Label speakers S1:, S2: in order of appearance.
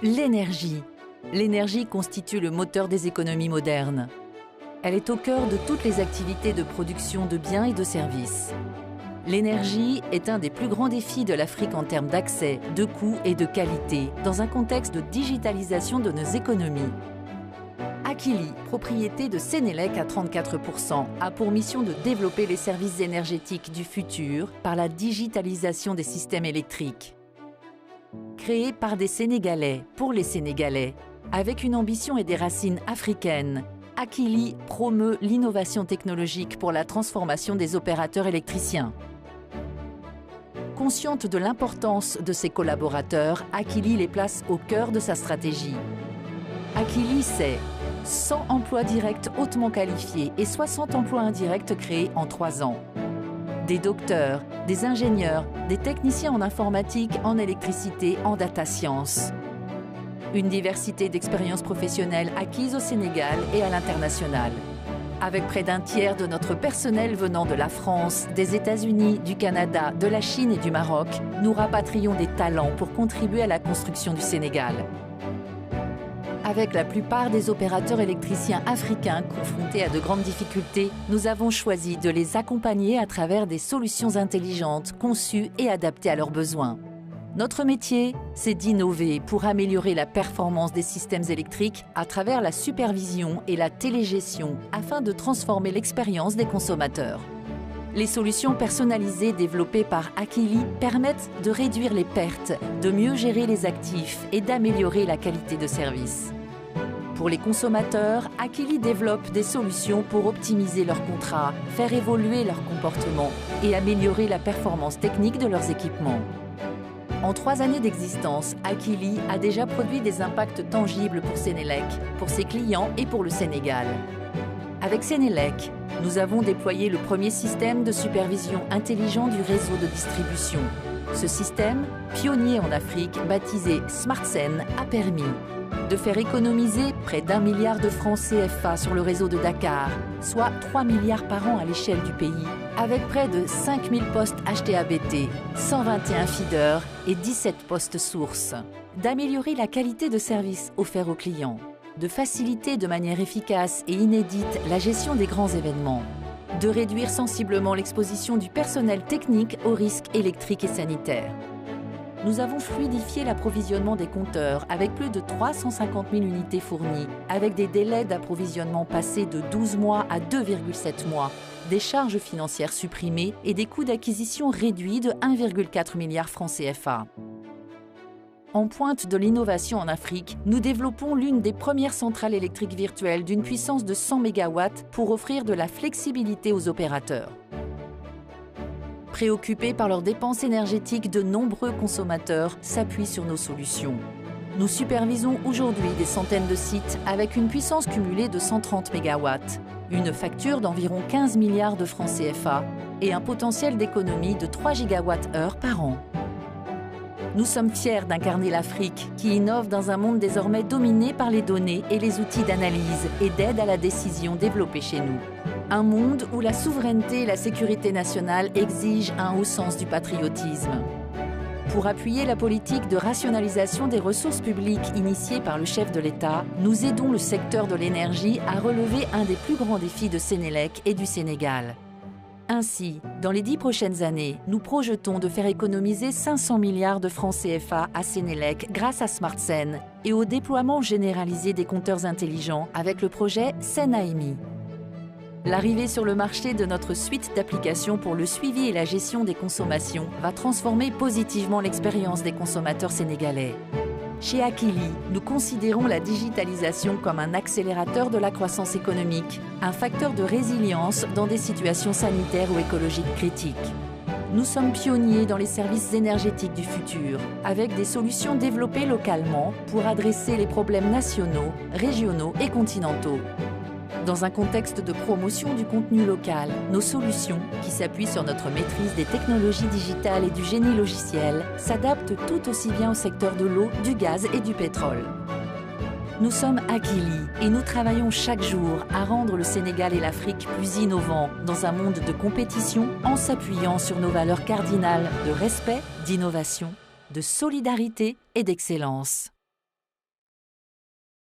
S1: L'énergie. L'énergie constitue le moteur des économies modernes. Elle est au cœur de toutes les activités de production de biens et de services. L'énergie est un des plus grands défis de l'Afrique en termes d'accès, de coûts et de qualité, dans un contexte de digitalisation de nos économies. Akili, propriété de Sénélec à 34%, a pour mission de développer les services énergétiques du futur par la digitalisation des systèmes électriques. Créé par des Sénégalais, pour les Sénégalais, avec une ambition et des racines africaines, Akili promeut l'innovation technologique pour la transformation des opérateurs électriciens. Consciente de l'importance de ses collaborateurs, Akili les place au cœur de sa stratégie. Akili, c'est 100 emplois directs hautement qualifiés et 60 emplois indirects créés en 3 ans. Des docteurs, des ingénieurs, des techniciens en informatique, en électricité, en data science. Une diversité d'expériences professionnelles acquises au Sénégal et à l'international. Avec près d'un tiers de notre personnel venant de la France, des États-Unis, du Canada, de la Chine et du Maroc, nous rapatrions des talents pour contribuer à la construction du Sénégal. Avec la plupart des opérateurs électriciens africains confrontés à de grandes difficultés, nous avons choisi de les accompagner à travers des solutions intelligentes, conçues et adaptées à leurs besoins. Notre métier, c'est d'innover pour améliorer la performance des systèmes électriques à travers la supervision et la télégestion afin de transformer l'expérience des consommateurs. Les solutions personnalisées développées par Akili permettent de réduire les pertes, de mieux gérer les actifs et d'améliorer la qualité de service. Pour les consommateurs, Akili développe des solutions pour optimiser leurs contrats, faire évoluer leur comportement et améliorer la performance technique de leurs équipements. En 3 années d'existence, Akili a déjà produit des impacts tangibles pour Sénélec, pour ses clients et pour le Sénégal. Avec Sénélec, nous avons déployé le premier système de supervision intelligent du réseau de distribution. Ce système, pionnier en Afrique, baptisé SmartSen, a permis de faire économiser près d'1 milliard de francs CFA sur le réseau de Dakar, soit 3 milliards par an à l'échelle du pays, avec près de 5000 postes HTABT, 121 feeders et 17 postes sources. D'améliorer la qualité de service offert aux clients, de faciliter de manière efficace et inédite la gestion des grands événements, de réduire sensiblement l'exposition du personnel technique aux risques électriques et sanitaires. Nous avons fluidifié l'approvisionnement des compteurs avec plus de 350 000 unités fournies, avec des délais d'approvisionnement passés de 12 mois à 2,7 mois, des charges financières supprimées et des coûts d'acquisition réduits de 1,4 milliard francs CFA. En pointe de l'innovation en Afrique, nous développons l'une des premières centrales électriques virtuelles d'une puissance de 100 MW pour offrir de la flexibilité aux opérateurs. Préoccupés par leurs dépenses énergétiques, de nombreux consommateurs s'appuient sur nos solutions. Nous supervisons aujourd'hui des centaines de sites avec une puissance cumulée de 130 MW, une facture d'environ 15 milliards de francs CFA et un potentiel d'économie de 3 GWh par an. Nous sommes fiers d'incarner l'Afrique qui innove dans un monde désormais dominé par les données et les outils d'analyse et d'aide à la décision développés chez nous. Un monde où la souveraineté et la sécurité nationale exigent un haut sens du patriotisme. Pour appuyer la politique de rationalisation des ressources publiques initiée par le chef de l'État, nous aidons le secteur de l'énergie à relever un des plus grands défis de Sénélec et du Sénégal. Ainsi, dans les 10 prochaines années, nous projetons de faire économiser 500 milliards de francs CFA à Sénélec grâce à SmartSen et au déploiement généralisé des compteurs intelligents avec le projet SenAEMI. L'arrivée sur le marché de notre suite d'applications pour le suivi et la gestion des consommations va transformer positivement l'expérience des consommateurs sénégalais. Chez Akili, nous considérons la digitalisation comme un accélérateur de la croissance économique, un facteur de résilience dans des situations sanitaires ou écologiques critiques. Nous sommes pionniers dans les services énergétiques du futur, avec des solutions développées localement pour adresser les problèmes nationaux, régionaux et continentaux. Dans un contexte de promotion du contenu local, nos solutions, qui s'appuient sur notre maîtrise des technologies digitales et du génie logiciel, s'adaptent tout aussi bien au secteur de l'eau, du gaz et du pétrole. Nous sommes Akili et nous travaillons chaque jour à rendre le Sénégal et l'Afrique plus innovants dans un monde de compétition en s'appuyant sur nos valeurs cardinales de respect, d'innovation, de solidarité et d'excellence.